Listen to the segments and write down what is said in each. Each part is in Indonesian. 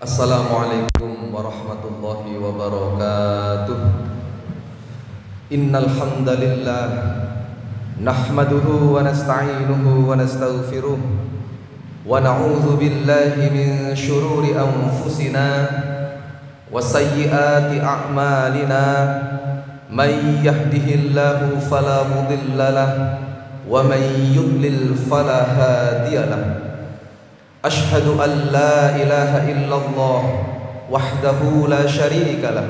Assalamualaikum warahmatullahi wabarakatuh. Innal hamdalillah nahmaduhu wa nasta'inuhu wa nastaghfiruh wa na'udzu billahi min shururi anfusina wa sayyiati a'malina. May yahdihillahu fala mudilla lahu wa may yudlil fala hadiya lahu. Ashhadu an la ilaha illallah wahdahu la syarika lah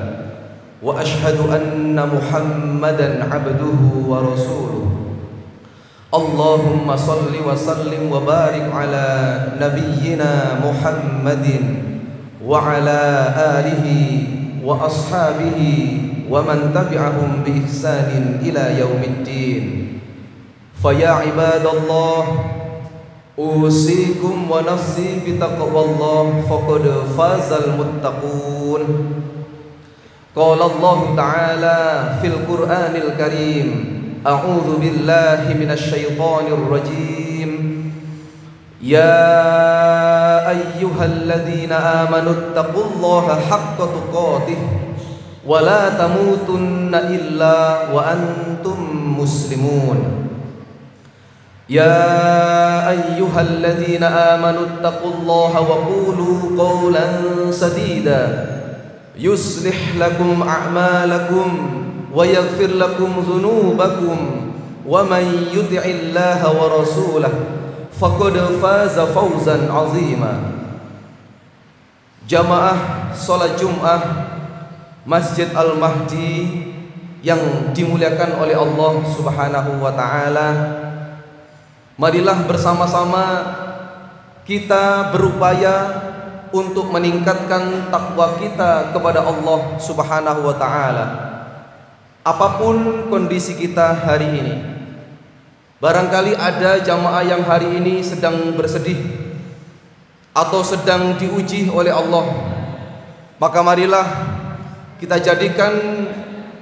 wa ashhadu anna Muhammadan abduhu wa rasuluh. Allahumma salli wa sallim wa barik ala nabiyyina Muhammadin wa ala alihi wa ashabihi wa man tabi'ahum bi ihsanin ila yaumiddin. Fa ya ibadallah, usikum wa nafsi bitaqwallah faqad fazal muttaqun. Qala Allah Ta'ala fil Qur'anil Karim, a'udzu billahi minasy syaithanir rajim. Ya ayyuhalladzina amanu taqullaha haqqa tuqatih wa la tamutunna illa wa antum muslimun. Ya ayyuhalladzina amanu taqullaha wa qulu qawlan sadida yuslih lakum a'malakum wa yaghfir lakum dhunubakum wa man yuti'illaha wa rasulahu faqad faza fawzan 'azima. Jamaah salat Jumat Masjid Al-Mahdi yang dimuliakan oleh Allah Subhanahu wa taala, marilah bersama-sama kita berupaya untuk meningkatkan takwa kita kepada Allah Subhanahu wa taala. Apapun kondisi kita hari ini, barangkali ada jamaah yang hari ini sedang bersedih atau sedang diuji oleh Allah, maka marilah kita jadikan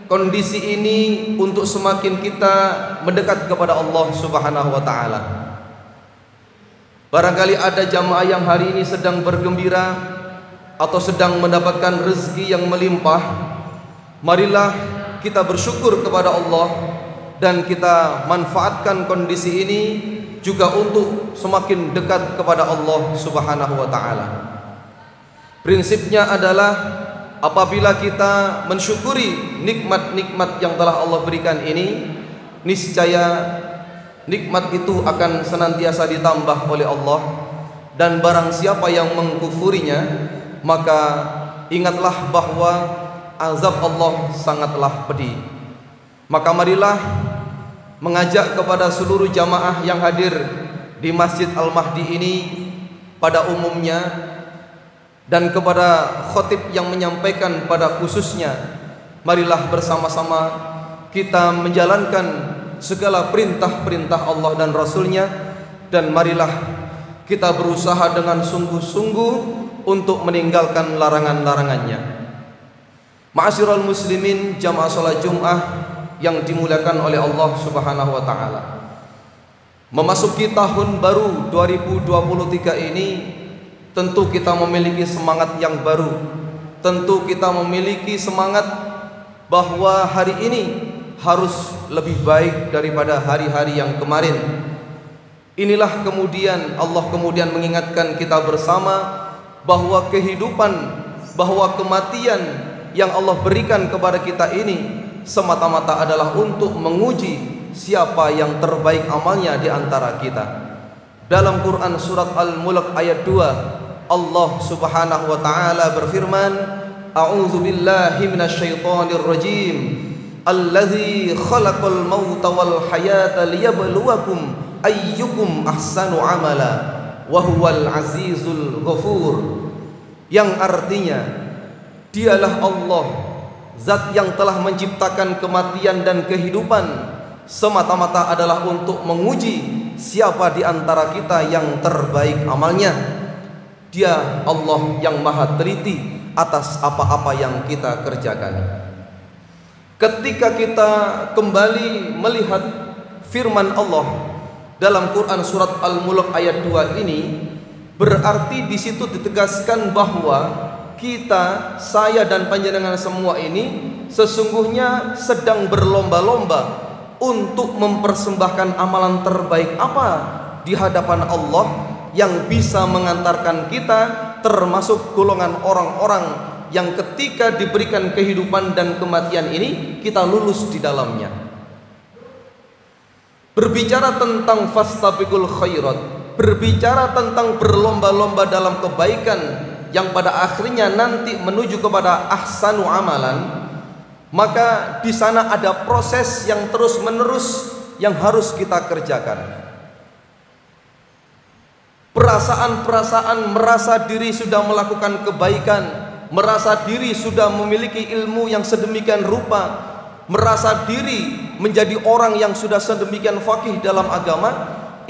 kondisi ini untuk semakin kita mendekat kepada Allah Subhanahu wa taala. Barangkali ada jamaah yang hari ini sedang bergembira atau sedang mendapatkan rezeki yang melimpah. Marilah kita bersyukur kepada Allah dan kita manfaatkan kondisi ini juga untuk semakin dekat kepada Allah Subhanahu wa taala. Prinsipnya adalah apabila kita mensyukuri nikmat-nikmat yang telah Allah berikan ini, niscaya nikmat itu akan senantiasa ditambah oleh Allah. Dan barang siapa yang mengkufurinya, maka ingatlah bahwa azab Allah sangatlah pedih. Maka marilah mengajak kepada seluruh jamaah yang hadir di Masjid Al-Mahdi ini pada umumnya, dan kepada khotib yang menyampaikan pada khususnya, marilah bersama-sama kita menjalankan segala perintah-perintah Allah dan Rasulnya, dan marilah kita berusaha dengan sungguh-sungguh untuk meninggalkan larangan-larangannya. Ma'asyiral muslimin, jamaah salat Jumat yang dimuliakan oleh Allah Subhanahu wa taala, memasuki tahun baru 2023 ini, tentu kita memiliki semangat yang baru. Tentu kita memiliki semangat bahwa hari ini harus lebih baik daripada hari-hari yang kemarin. Inilah kemudian Allah mengingatkan kita bersama bahwa kehidupan, bahwa kematian yang Allah berikan kepada kita ini semata-mata adalah untuk menguji siapa yang terbaik amalnya di antara kita. Dalam Quran surat Al-Mulk ayat 2, Allah Subhanahu wa taala berfirman, a'udzu billahi minasyaitonir rajim, allazi khalaqal mauta wal hayata liyabluwakum ayyukum ahsanu amala wa huwal azizul ghafur. Yang artinya, dialah Allah, zat yang telah menciptakan kematian dan kehidupan semata-mata adalah untuk menguji siapa di antara kita yang terbaik amalnya. Dia Allah yang maha teliti atas apa-apa yang kita kerjakan. Ketika kita kembali melihat firman Allah dalam Quran surat Al-Mulk ayat 2 ini, berarti di situ ditegaskan bahwa kita, saya dan panjenengan semua ini sesungguhnya sedang berlomba-lomba untuk mempersembahkan amalan terbaik apa di hadapan Allah yang bisa mengantarkan kita termasuk golongan orang-orang yang ketika diberikan kehidupan dan kematian ini kita lulus di dalamnya. Berbicara tentang fastabiqul khairat, berbicara tentang berlomba-lomba dalam kebaikan yang pada akhirnya nanti menuju kepada ahsanu amalan, maka di sana ada proses yang terus-menerus yang harus kita kerjakan. Perasaan-perasaan merasa diri sudah melakukan kebaikan, merasa diri sudah memiliki ilmu yang sedemikian rupa, merasa diri menjadi orang yang sudah sedemikian faqih dalam agama,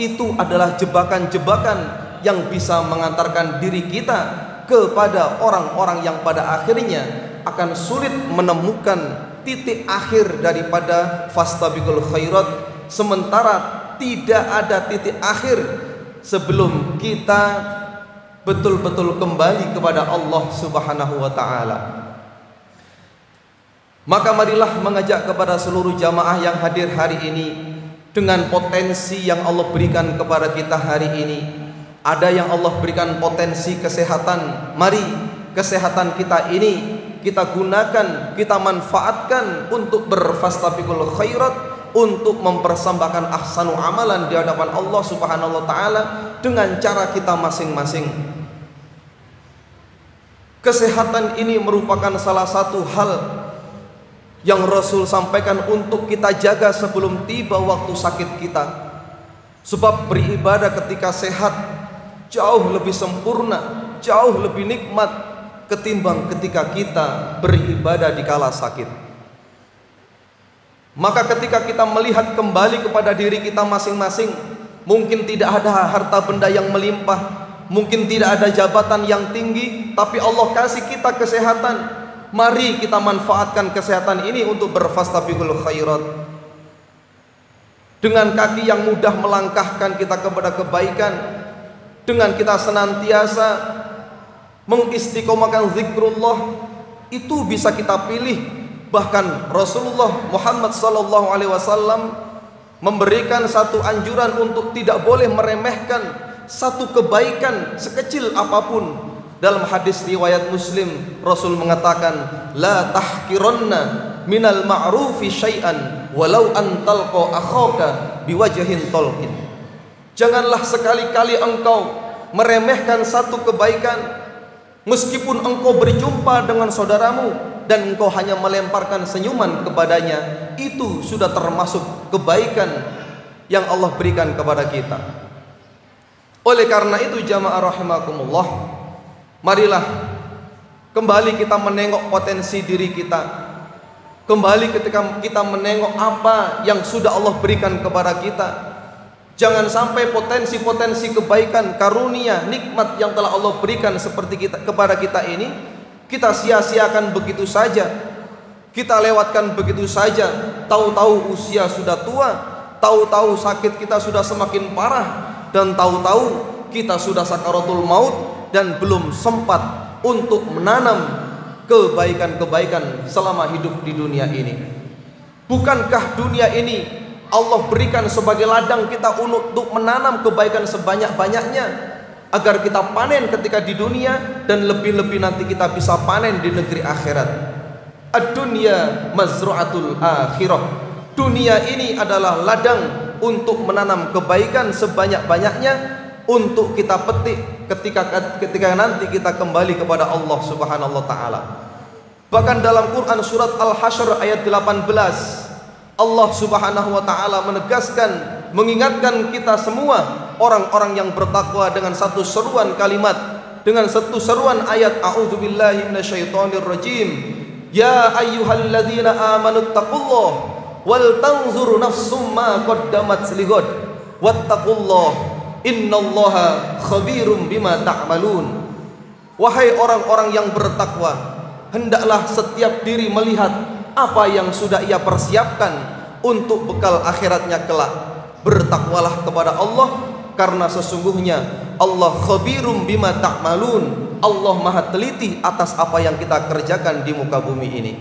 itu adalah jebakan-jebakan yang bisa mengantarkan diri kita kepada orang-orang yang pada akhirnya akan sulit menemukan titik akhir daripada fastabiqul khairat, sementara tidak ada titik akhir sebelum kita betul-betul kembali kepada Allah Subhanahu wa taala. Maka marilah mengajak kepada seluruh jamaah yang hadir hari ini dengan potensi yang Allah berikan kepada kita hari ini. Ada yang Allah berikan potensi kesehatan. Mari kesehatan kita ini kita gunakan, kita manfaatkan untuk berfastabiqul khairat, untuk mempersembahkan ahsanu amalan di hadapan Allah Subhanahu wa taala dengan cara kita masing-masing. Kesehatan ini merupakan salah satu hal yang Rasul sampaikan untuk kita jaga sebelum tiba waktu sakit kita. Sebab beribadah ketika sehat jauh lebih sempurna, jauh lebih nikmat ketimbang ketika kita beribadah di kala sakit. Maka ketika kita melihat kembali kepada diri kita masing-masing, mungkin tidak ada harta benda yang melimpah, mungkin tidak ada jabatan yang tinggi, tapi Allah kasih kita kesehatan. Mari kita manfaatkan kesehatan ini untuk berfastabiqul khairat. Dengan kaki yang mudah melangkahkan kita kepada kebaikan, dengan kita senantiasa mengistiqomahkan zikrullah, itu bisa kita pilih. Bahkan Rasulullah Muhammad SAW memberikan satu anjuran untuk tidak boleh meremehkan satu kebaikan sekecil apapun. Dalam hadis riwayat Muslim, Rasul mengatakan, la tahkiranna minal ma'rufi syai'an walau an talqa akhaka biwajhin talqin. Janganlah sekali-kali engkau meremehkan satu kebaikan meskipun engkau berjumpa dengan saudaramu dan engkau hanya melemparkan senyuman kepadanya. Itu sudah termasuk kebaikan yang Allah berikan kepada kita. Oleh karena itu jamaah rahimakumullah, marilah kembali kita menengok potensi diri kita. Kembali ketika kita menengok apa yang sudah Allah berikan kepada kita. Jangan sampai potensi-potensi kebaikan, karunia, nikmat yang telah Allah berikan seperti kita kepada kita ini kita sia-siakan begitu saja. Kita lewatkan begitu saja. Tahu-tahu usia sudah tua, tahu-tahu sakit kita sudah semakin parah, dan tahu-tahu kita sudah sakaratul maut dan belum sempat untuk menanam kebaikan-kebaikan selama hidup di dunia ini. Bukankah dunia ini Allah berikan sebagai ladang kita untuk menanam kebaikan sebanyak-banyaknya agar kita panen ketika di dunia dan lebih-lebih nanti kita bisa panen di negeri akhirat. Ad-dunya mazru'atul akhirah. Dunia ini adalah ladang untuk menanam kebaikan sebanyak-banyaknya untuk kita petik ketika nanti kita kembali kepada Allah Subhanahu wa taala. Bahkan dalam Quran surat Al-Hasyr ayat 18, Allah Subhanahu wa taala menegaskan, mengingatkan kita semua orang-orang yang bertakwa dengan satu seruan kalimat, dengan satu seruan ayat, a'udzubillahi minasyaitonirrajim, ya ayyuhalladzina amanu taqullah wal tanzur nafsum ma qaddamat lighad wattaqullah innallaha khabirum bima ta'malun. Wahai orang-orang yang bertakwa, hendaklah setiap diri melihat apa yang sudah ia persiapkan untuk bekal akhiratnya kelak. Bertakwalah kepada Allah, karena sesungguhnya Allah khabirum bima ta'malun, Allah maha teliti atas apa yang kita kerjakan di muka bumi ini.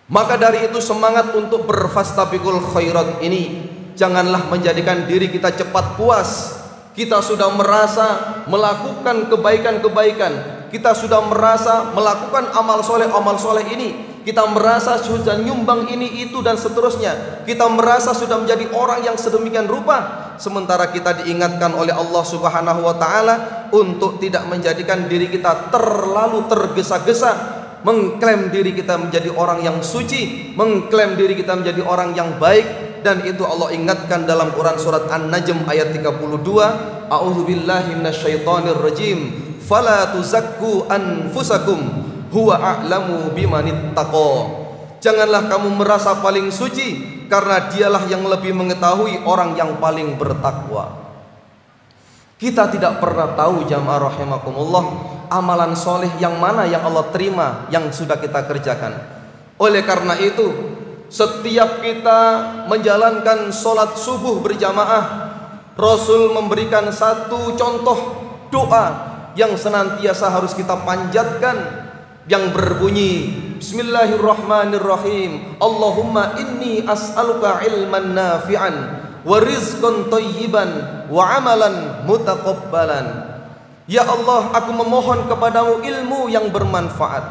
Maka dari itu semangat untuk berfastabiqul khairat ini janganlah menjadikan diri kita cepat puas. Kita sudah merasa melakukan kebaikan-kebaikan, kita sudah merasa melakukan amal soleh ini, kita merasa sudah nyumbang ini itu dan seterusnya, kita merasa sudah menjadi orang yang sedemikian rupa, sementara kita diingatkan oleh Allah Subhanahu wa taala untuk tidak menjadikan diri kita terlalu tergesa-gesa mengklaim diri kita menjadi orang yang suci, mengklaim diri kita menjadi orang yang baik. Dan itu Allah ingatkan dalam Quran surat An-Najm ayat 32, a'udzubillahi minasyaitonirrajim, fala tuzakku anfusakum huwa a'lamu bimanittaqo. Janganlah kamu merasa paling suci, karena dialah yang lebih mengetahui orang yang paling bertakwa. Kita tidak pernah tahu jamaah rahimakumullah amalan soleh yang mana yang Allah terima yang sudah kita kerjakan. Oleh karena itu, setiap kita menjalankan sholat subuh berjamaah, Rasul memberikan satu contoh doa yang senantiasa harus kita panjatkan, yang berbunyi Bismillahirrahmanirrahim, Allahumma inni as'aluka ilman nafi'an wa rizqan thayyiban wa amalan mutaqabbalan. Ya Allah, aku memohon kepadamu ilmu yang bermanfaat,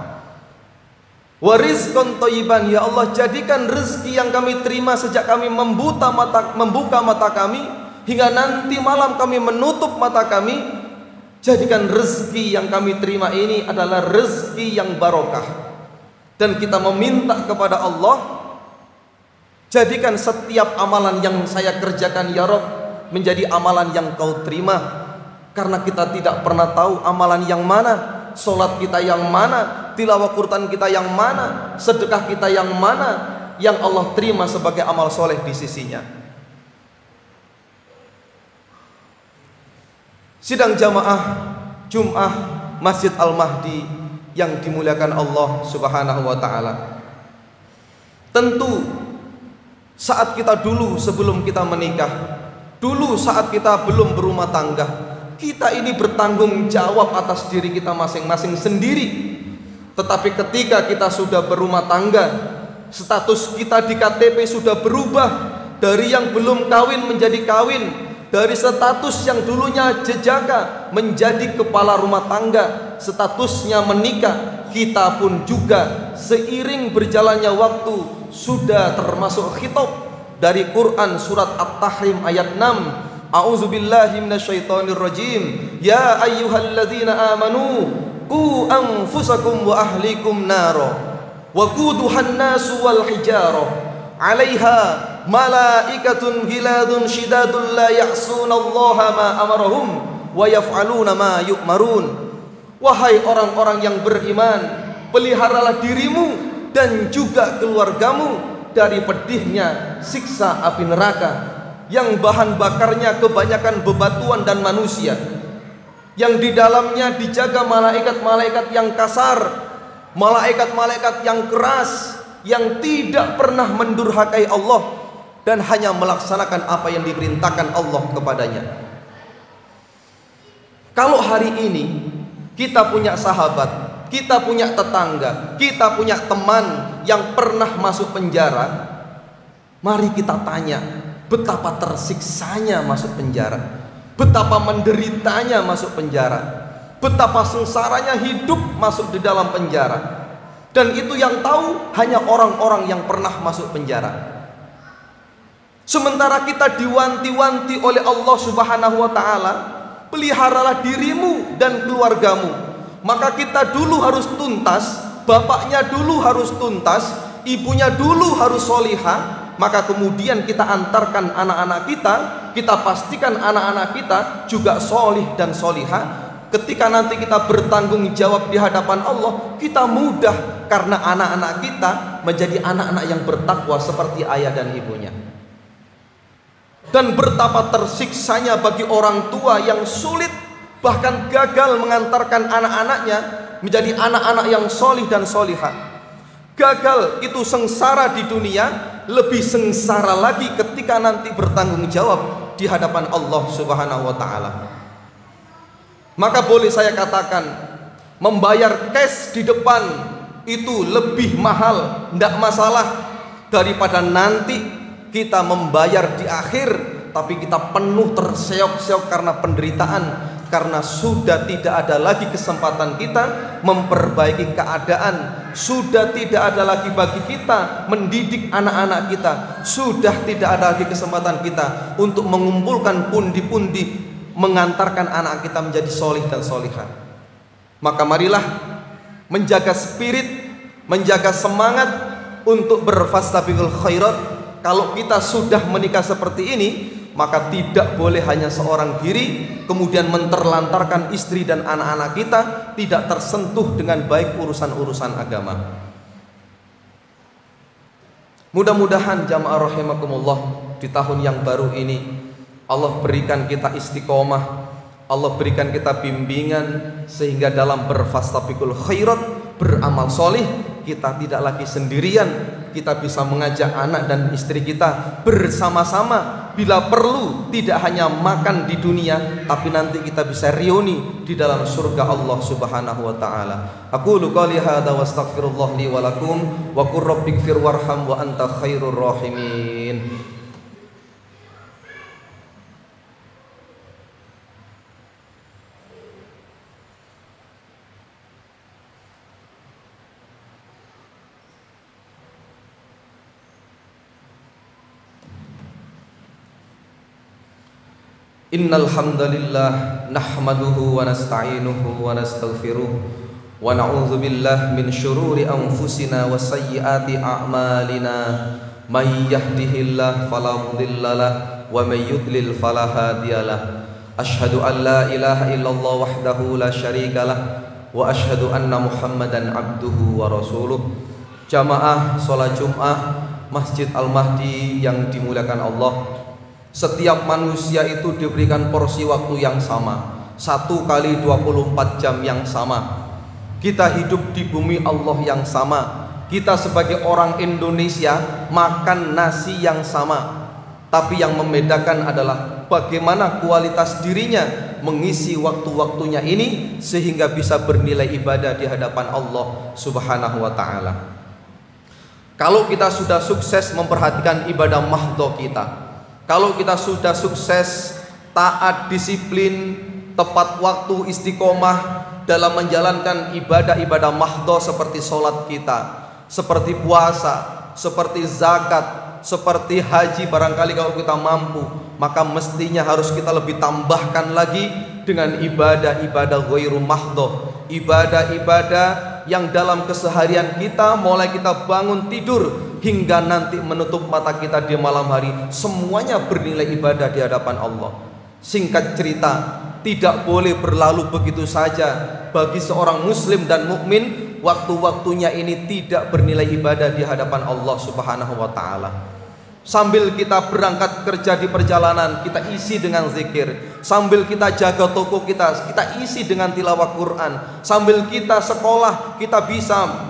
wa rizqan thayyiban, ya Allah jadikan rezeki yang kami terima sejak kami membuka mata kami hingga nanti malam kami menutup mata kami, jadikan rezeki yang kami terima ini adalah rezeki yang barokah. Dan kita meminta kepada Allah, jadikan setiap amalan yang saya kerjakan ya Rabb menjadi amalan yang kau terima, karena kita tidak pernah tahu amalan yang mana, sholat kita yang mana, tilawah Quran kita yang mana, sedekah kita yang mana yang Allah terima sebagai amal soleh di sisinya. Sidang jamaah Jum'ah Masjid Al-Mahdi yang dimuliakan Allah Subhanahu wa ta'ala, tentu saat kita dulu sebelum kita menikah, dulu saat kita belum berumah tangga, kita ini bertanggung jawab atas diri kita masing-masing sendiri. Tetapi ketika kita sudah berumah tangga, status kita di KTP sudah berubah dari yang belum kawin menjadi kawin, dari status yang dulunya jejaka menjadi kepala rumah tangga, statusnya menikah. Kita pun juga seiring berjalannya waktu sudah termasuk khitab dari Quran surat At-Tahrim ayat 6, a'udzubillahi minasyaitonirrajim, ya ayyuhalladzina amanu qu anfusakum wa ahlikum naro wa quduhan nasu wal hijarah 'alaiha malaikatun ghiladun shidadun la ya'sunallaha ma amarahum wa yaf'aluna ma yu'marun. Wahai orang-orang yang beriman, peliharalah dirimu dan juga keluargamu dari pedihnya siksa api neraka yang bahan bakarnya kebanyakan bebatuan dan manusia, yang di dalamnya dijaga malaikat-malaikat yang kasar, malaikat-malaikat yang keras, yang tidak pernah mendurhakai Allah dan hanya melaksanakan apa yang diperintahkan Allah kepadanya. Kalau hari ini kita punya sahabat, kita punya tetangga, kita punya teman yang pernah masuk penjara, mari kita tanya betapa tersiksanya masuk penjara, betapa menderitanya masuk penjara, betapa sengsaranya hidup masuk di dalam penjara. Dan itu yang tahu hanya orang-orang yang pernah masuk penjara. Sementara kita diwanti-wanti oleh Allah Subhanahu wa ta'ala, peliharalah dirimu dan keluargamu. Maka kita dulu harus tuntas, bapaknya dulu harus tuntas, ibunya dulu harus solihah. Maka kemudian kita antarkan anak-anak kita pastikan anak-anak kita juga solih dan solihah. Ketika nanti kita bertanggung jawab di hadapan Allah, kita mudah karena anak-anak kita menjadi anak-anak yang bertakwa seperti ayah dan ibunya. Dan betapa tersiksanya bagi orang tua yang sulit, bahkan gagal mengantarkan anak-anaknya menjadi anak-anak yang solih dan solihah. Gagal itu sengsara di dunia, lebih sengsara lagi ketika nanti bertanggung jawab di hadapan Allah Subhanahu wa ta'ala. Maka boleh saya katakan, membayar cash di depan itu lebih mahal, tidak masalah, daripada nanti kita membayar di akhir tapi kita penuh terseok-seok karena penderitaan, karena sudah tidak ada lagi kesempatan kita memperbaiki keadaan, sudah tidak ada lagi bagi kita mendidik anak-anak kita, sudah tidak ada lagi kesempatan kita untuk mengumpulkan pundi-pundi mengantarkan anak kita menjadi solih dan solihah. Maka marilah menjaga spirit, menjaga semangat untuk berfastabiqul khairat. Kalau kita sudah menikah seperti ini, maka tidak boleh hanya seorang diri kemudian menterlantarkan istri dan anak-anak kita tidak tersentuh dengan baik urusan-urusan agama. Mudah-mudahan jamaah rahimakumullah, di tahun yang baru ini Allah berikan kita istiqomah, Allah berikan kita bimbingan, sehingga dalam berfastabiqul khairat, beramal solih, kita tidak lagi sendirian. Kita bisa mengajak anak dan istri kita bersama-sama, bila perlu tidak hanya makan di dunia, tapi nanti kita bisa reuni di dalam surga Allah Subhanahu wa taala. Aqulu qouli hadza wa astaghfirullah li wa lakum wa qur rabbighfir warham wa anta khairur rahimin. Innal hamdalillah nahmaduhu wa nasta'inuhu wa nastaghfiruh wa na'udzu billahi min syururi anfusina wa sayyiati a'malina. May yahdihillahu fala mudhillalah wa may yudlil fala hadiyalah. Asyhadu an la ilaha illallah wahdahu la syarikalah wa asyhadu anna Muhammadan abduhu wa rasuluh. Jamaah salat Jumat Masjid Al-Mahdi yang dimuliakan Allah, setiap manusia itu diberikan porsi waktu yang sama, 1 kali 24 jam yang sama. Kita hidup di bumi Allah yang sama. Kita sebagai orang Indonesia makan nasi yang sama. Tapi yang membedakan adalah bagaimana kualitas dirinya mengisi waktu-waktunya ini sehingga bisa bernilai ibadah di hadapan Allah Subhanahu wa ta'ala. Kalau kita sudah sukses memperhatikan ibadah mahdhah kita, kalau kita sudah sukses taat, disiplin, tepat waktu, istiqomah dalam menjalankan ibadah-ibadah mahdhah seperti sholat kita, seperti puasa, seperti zakat, seperti haji, barangkali kalau kita mampu, maka mestinya harus kita lebih tambahkan lagi dengan ibadah-ibadah ghairu mahdhah, ibadah-ibadah yang dalam keseharian kita, mulai kita bangun tidur hingga nanti menutup mata kita di malam hari, semuanya bernilai ibadah di hadapan Allah. Singkat cerita, tidak boleh berlalu begitu saja bagi seorang muslim dan mukmin waktu-waktunya ini tidak bernilai ibadah di hadapan Allah Subhanahu wa ta'ala. Sambil kita berangkat kerja di perjalanan, kita isi dengan zikir. Sambil kita jaga toko kita isi dengan tilawah Quran. Sambil kita sekolah, kita bisa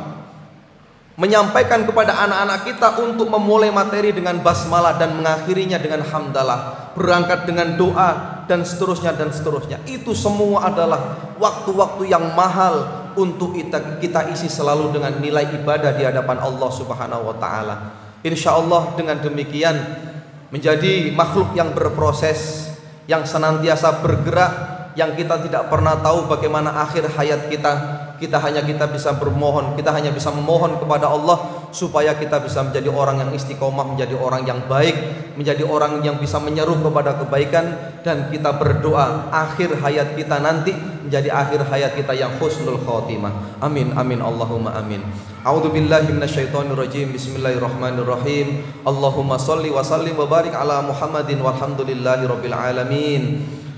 menyampaikan kepada anak-anak kita untuk memulai materi dengan basmalah dan mengakhirinya dengan hamdalah, berangkat dengan doa dan seterusnya dan seterusnya. Itu semua adalah waktu-waktu yang mahal untuk kita isi selalu dengan nilai ibadah di hadapan Allah Subhanahu wa ta'ala. Insya Allah dengan demikian menjadi makhluk yang berproses, yang senantiasa bergerak, yang kita tidak pernah tahu bagaimana akhir hayat kita. Kita hanya bisa bermohon, kita hanya bisa memohon kepada Allah supaya kita bisa menjadi orang yang istiqomah, menjadi orang yang baik, menjadi orang yang bisa menyeru kepada kebaikan, dan kita berdoa akhir hayat kita nanti menjadi akhir hayat kita yang husnul khotimah. Amin amin Allahumma amin. A'udzu billahi minasyaitonir rajim. Bismillahirrahmanirrahim. Allahumma shalli wa sallim wa barik ala Muhammadin walhamdulillahi rabbil alamin.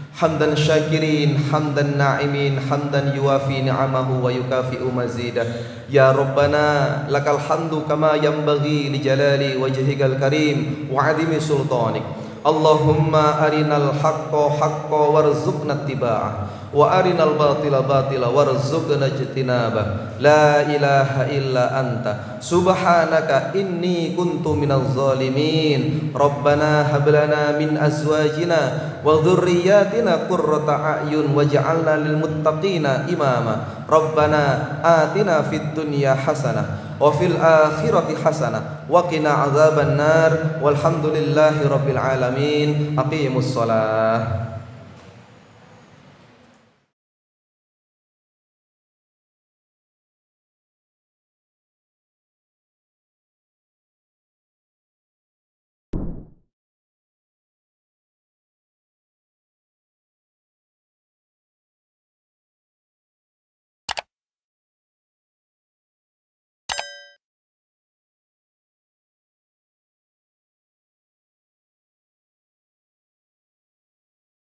Hamdan syakirin, hamdan na'imin, hamdan yuwafi ni'amahu wa yukafi'u mazidah. Ya Rabbana lakal hamdu kama yanbaghi li jalali wajhikal karim wa 'azimi sultanik. Allahumma arinal haqqa haqqa warzuqna ittiba'ah wa arinal batila batila warzuqna ijtinabah. La ilaha illa anta subhanaka inni kuntu minaz zalimin. Rabbana hab lana min azwajina wa dhurriyyatina qurrata a'yun waj'alna lil muttaqina imama. Rabbana atina fid dunya hasanah wa fil akhirati hasanah wa qina adzaban nar. Walhamdulillahi rabbil alamin. Aqimus shalah.